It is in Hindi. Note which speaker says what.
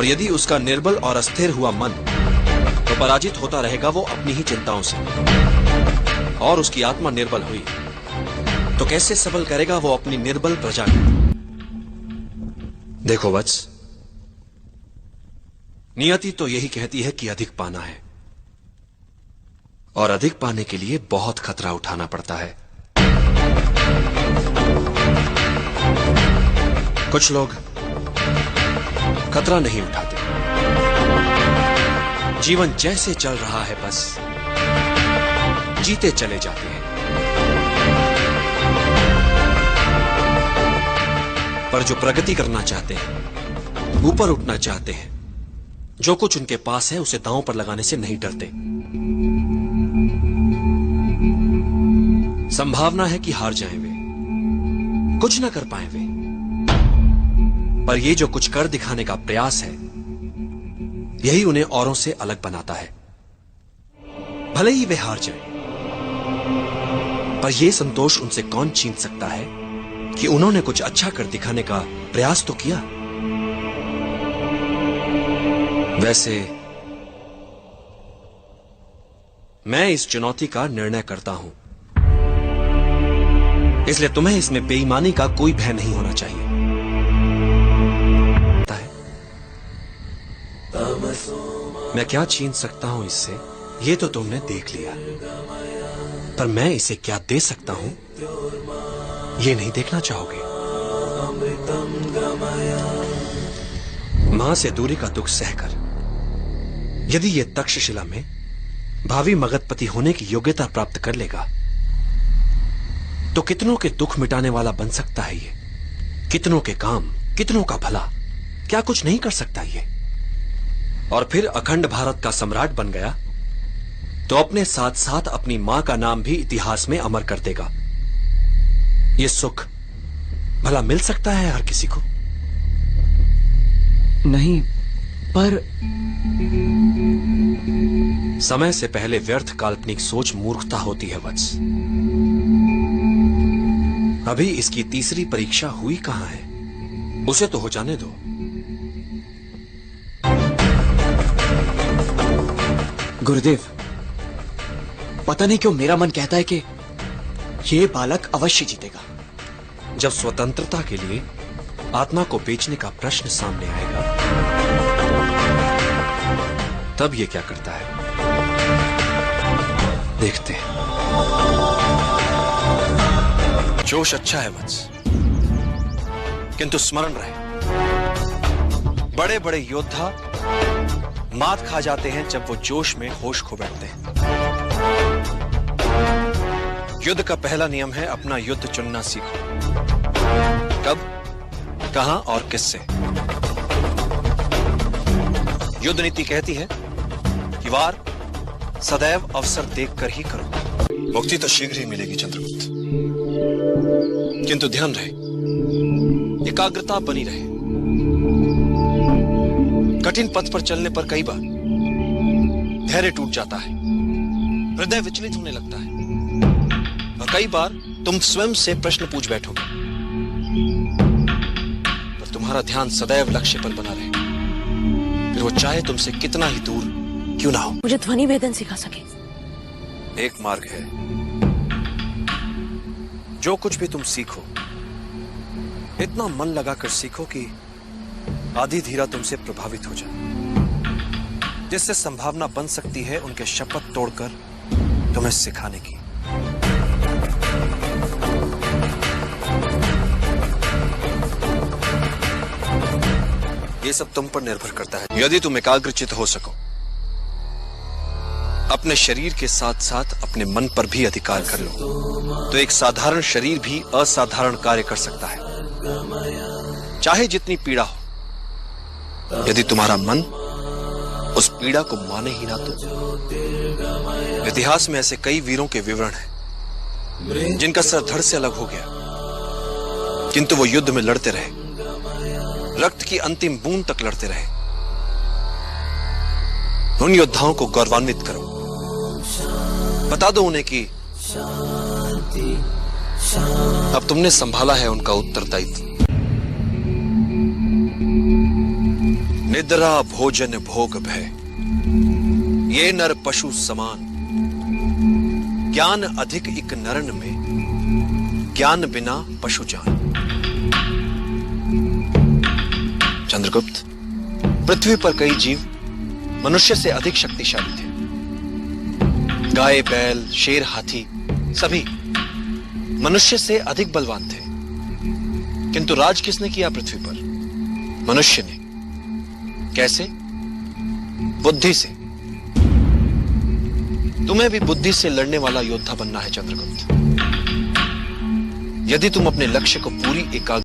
Speaker 1: और यदि उसका निर्बल और अस्थिर हुआ मन तो पराजित होता रहेगा वो अपनी ही चिंताओं से, और उसकी आत्मा निर्बल हुई तो कैसे सबल करेगा वो अपनी निर्बल प्रजा को। देखो वत्स, नियति तो यही कहती है कि अधिक पाना है, और अधिक पाने के लिए बहुत खतरा उठाना पड़ता है। कुछ लोग खतरा नहीं उठाते, जीवन जैसे चल रहा है बस जीते चले जाते हैं। पर जो प्रगति करना चाहते हैं, ऊपर उठना चाहते हैं, जो कुछ उनके पास है उसे दांव पर लगाने से नहीं डरते। संभावना है कि हार जाएं वे, कुछ ना कर पाए वे, पर ये जो कुछ कर दिखाने का प्रयास है यही उन्हें औरों से अलग बनाता है। भले ही वे हार जाएं, पर यह संतोष उनसे कौन छीन सकता है कि उन्होंने कुछ अच्छा कर दिखाने का प्रयास तो किया। वैसे मैं इस चुनौती का निर्णय करता हूं, इसलिए तुम्हें इसमें बेईमानी का कोई भय नहीं होना चाहिए। मैं क्या छीन सकता हूं इससे, ये तो तुमने देख लिया, पर मैं इसे क्या दे सकता हूं ये नहीं देखना चाहोगे। मां से दूरी का दुख सहकर यदि ये तक्षशिला में भावी मगधपति होने की योग्यता प्राप्त कर लेगा तो कितनों के दुख मिटाने वाला बन सकता है ये, कितनों के काम, कितनों का भला, क्या कुछ नहीं कर सकता ये। और फिर अखंड भारत का सम्राट बन गया तो अपने साथ साथ अपनी मां का नाम भी इतिहास में अमर कर देगा। ये सुख भला मिल सकता है हर किसी को?
Speaker 2: नहीं, पर
Speaker 1: समय से पहले व्यर्थ काल्पनिक सोच मूर्खता होती है वत्स। अभी इसकी तीसरी परीक्षा हुई कहां है, उसे तो हो जाने दो।
Speaker 2: गुरुदेव, पता नहीं क्यों मेरा मन कहता है कि ये बालक अवश्य जीतेगा।
Speaker 1: जब स्वतंत्रता के लिए आत्मा को बेचने का प्रश्न सामने आएगा तब ये क्या करता है, देखते हैं। जोश अच्छा है वत्स, किंतु स्मरण रहे, बड़े बड़े योद्धा मात खा जाते हैं जब वो जोश में होश खो बैठते हैं। युद्ध का पहला नियम है अपना युद्ध चुनना सीखो। कब, कहां और किससे। युद्ध नीति कहती है कि वार सदैव अवसर देखकर ही करो। मुक्ति तो शीघ्र ही मिलेगी चंद्रगुप्त, किंतु ध्यान रहे, एकाग्रता बनी रहे। कठिन पथ पर चलने पर कई बार धैर्य टूट जाता है, हृदय विचलित होने लगता है, और कई बार तुम स्वयं से प्रश्न पूछ बैठोगे, पर तुम्हारा ध्यान सदैव लक्ष्य पर बना रहे, फिर वो चाहे तुमसे कितना ही दूर क्यों ना हो।
Speaker 3: मुझे ध्वनि वेदन सिखा सके।
Speaker 1: एक मार्ग है, जो कुछ भी तुम सीखो इतना मन लगाकर सीखो कि आधी धीरा तुमसे प्रभावित हो जाए, जिससे संभावना बन सकती है उनके शपथ तोड़कर तुम्हें सिखाने की। ये सब तुम पर निर्भर करता है। यदि तुम एकाग्रचित हो सको, अपने शरीर के साथ साथ अपने मन पर भी अधिकार कर लो, तो एक साधारण शरीर भी असाधारण कार्य कर सकता है, चाहे जितनी पीड़ा हो। यदि तुम्हारा मन उस पीड़ा को माने ही ना तो। इतिहास में ऐसे कई वीरों के विवरण हैं जिनका सर धड़ से अलग हो गया, किंतु वो युद्ध में लड़ते रहे, रक्त की अंतिम बूंद तक लड़ते रहे। उन योद्धाओं को गौरवान्वित करो, बता दो उन्हें कि अब तुमने संभाला है उनका उत्तरदायित्व। निद्रा भोजन भोग भय, ये नर पशु समान। ज्ञान अधिक इक नरन में, ज्ञान बिना पशु जान। चंद्रगुप्त, पृथ्वी पर कई जीव मनुष्य से अधिक शक्तिशाली थे। गाय, बैल, शेर, हाथी सभी मनुष्य से अधिक बलवान थे। किंतु राज किसने किया पृथ्वी पर? मनुष्य ने। कैसे? बुद्धि से। तुम्हें भी बुद्धि से लड़ने वाला योद्धा बनना है चंद्रगुप्त। यदि तुम अपने लक्ष्य को पूरी एकाग्रता